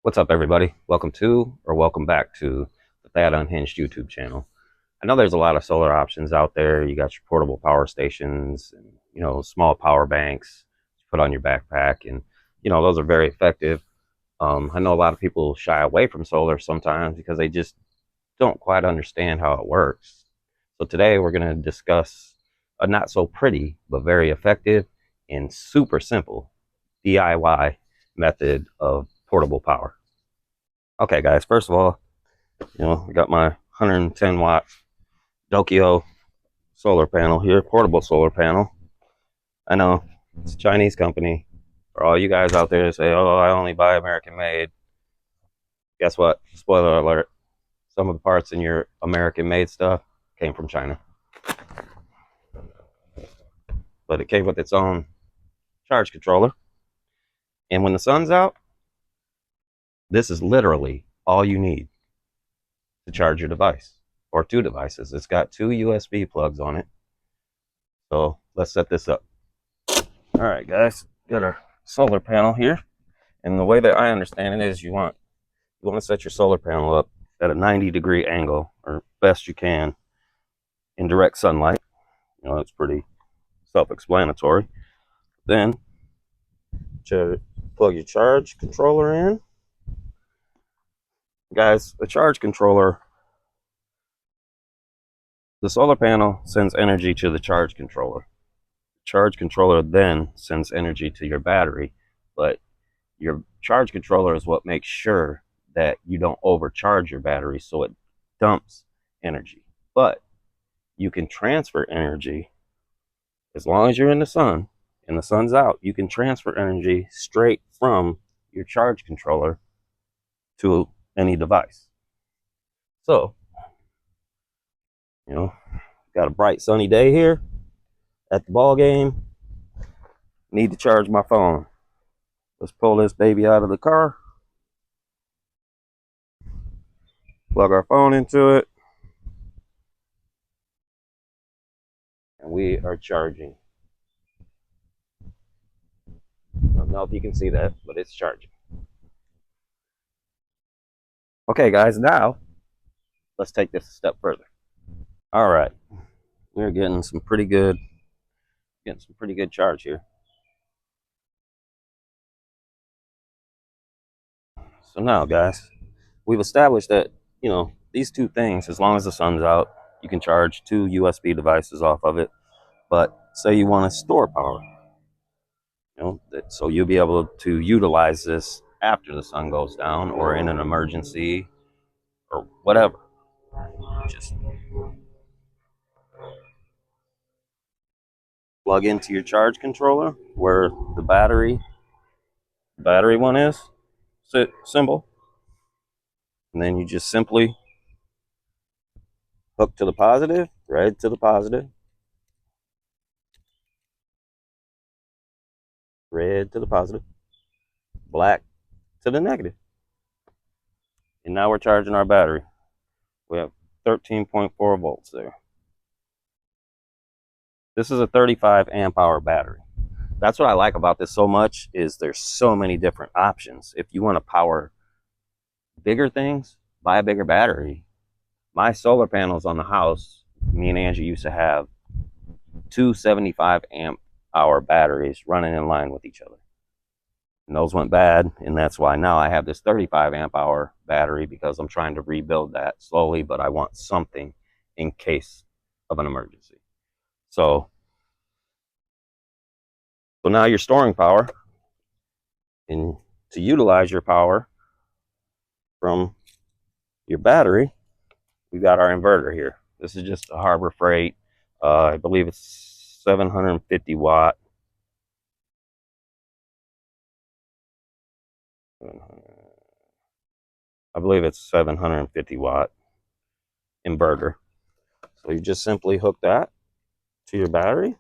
What's up, everybody? Welcome to or welcome back to the That Unhinged YouTube channel. I know there's a lot of solar options out there. You got your portable power stations and, small power banks to put on your backpack. And, those are very effective. I know a lot of people shy away from solar sometimes because they just don't quite understand how it works. So today we're going to discuss a not so pretty, but very effective and super simple DIY method of portable power. Okay, guys, first of all, I got my 110 watt Dokyo solar panel here, portable solar panel. I know it's a Chinese company. For all you guys out there that say, oh, I only buy American made, guess what? Spoiler alert. Some of the parts in your American made stuff came from China. But it came with its own charge controller. And when the sun's out, this is literally all you need to charge your device or two devices. It's got two USB plugs on it. So let's set this up. All right, guys, got our solar panel here. And the way that I understand it is you want to set your solar panel up at a 90-degree angle, or best you can, in direct sunlight. It's pretty self-explanatory. Then plug your charge controller in. Guys, the charge controller, the solar panel sends energy to the charge controller. The charge controller then sends energy to your battery, but your charge controller is what makes sure that you don't overcharge your battery, so it dumps energy. But you can transfer energy as long as you're in the sun and the sun's out. You can transfer energy straight from your charge controller to any device. So, got a bright sunny day here at the ball game. Need to charge my phone. Let's pull this baby out of the car, plug our phone into it, and we are charging. I don't know if you can see that, but it's charging. Okay, guys, now let's take this a step further. All right, we're getting some pretty good charge here. So now, guys, we've established that, these two things, as long as the sun's out, you can charge two USB devices off of it. But say you want to store power, so you'll be able to utilize this after the sun goes down or in an emergency or whatever. Just plug into your charge controller where the battery one is, symbol, and then you just simply hook to the positive, red to the positive, red to the positive, black to the negative. And now we're charging our battery. We have 13.4 volts there. This is a 35 amp hour battery. That's what I like about this so much, is there's so many different options. If you want to power bigger things, buy a bigger battery. My solar panels on the house, me and Angie used to have two 75 amp hour batteries running in line with each other. And those went bad, and that's why now I have this 35 amp hour battery, because I'm trying to rebuild that slowly, but I want something in case of an emergency. So now you're storing power, and to utilize your power from your battery, we've got our inverter here. This is just a Harbor Freight. I believe it's 750 watt. I believe it's 750 watt inverter. So you just simply hook that to your battery.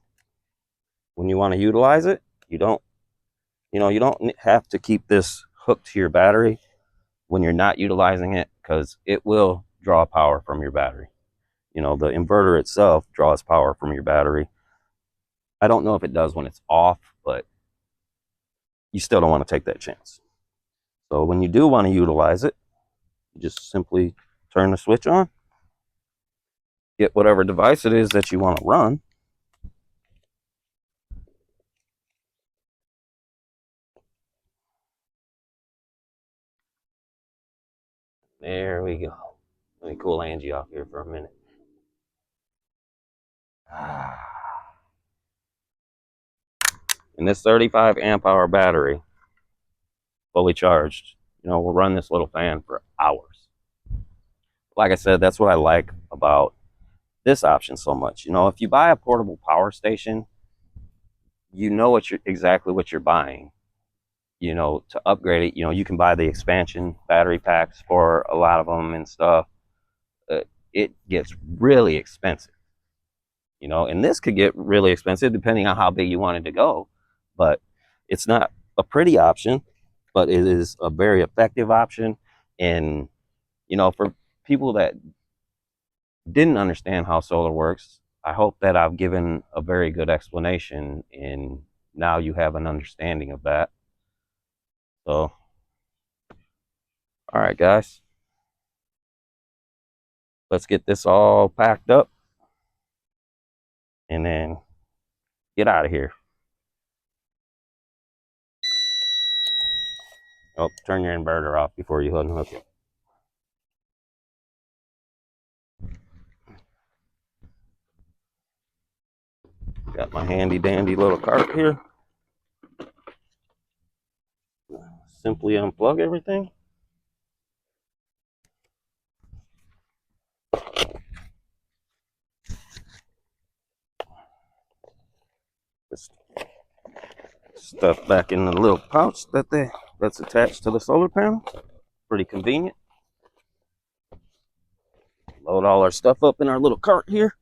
When you want to utilize it, you don't have to keep this hooked to your battery when you're not utilizing it, because it will draw power from your battery. The inverter itself draws power from your battery. I don't know if it does when it's off, but you still don't want to take that chance. So when you do want to utilize it, you just simply turn the switch on, get whatever device it is that you want to run. There we go. Let me cool Angie off here for a minute. And this 35 amp hour battery, fully charged, will run this little fan for hours. Like I said, that's what I like about this option so much. If you buy a portable power station, you know exactly what you're buying. To upgrade it, you can buy the expansion battery packs for a lot of them and stuff. It gets really expensive, and this could get really expensive depending on how big you want it to go. But it's not a pretty option, but it is a very effective option. And, for people that didn't understand how solar works, I hope that I've given a very good explanation, and now you have an understanding of that. So, all right, guys, let's get this all packed up and then get out of here. Oh, turn your inverter off before you unhook it. Got my handy dandy little cart here. Simply unplug everything. Just stuff back in the little pouch that's attached to the solar panel. Pretty convenient. Load all our stuff up in our little cart here.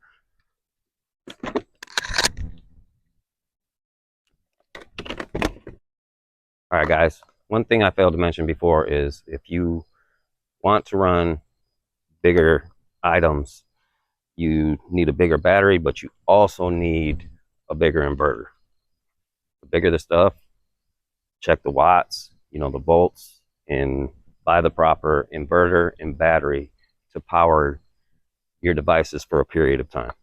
All right, guys. One thing I failed to mention before is if you want to run bigger items, you need a bigger battery, but you also need a bigger inverter. The bigger the stuff, check the watts, the volts, and buy the proper inverter and battery to power your devices for a period of time.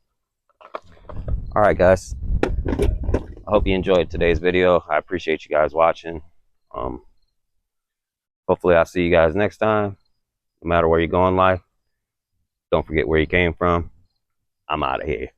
All right, guys. I hope you enjoyed today's video. I appreciate you guys watching. Hopefully I'll see you guys next time. No matter where you go in life, don't forget where you came from. I'm out of here.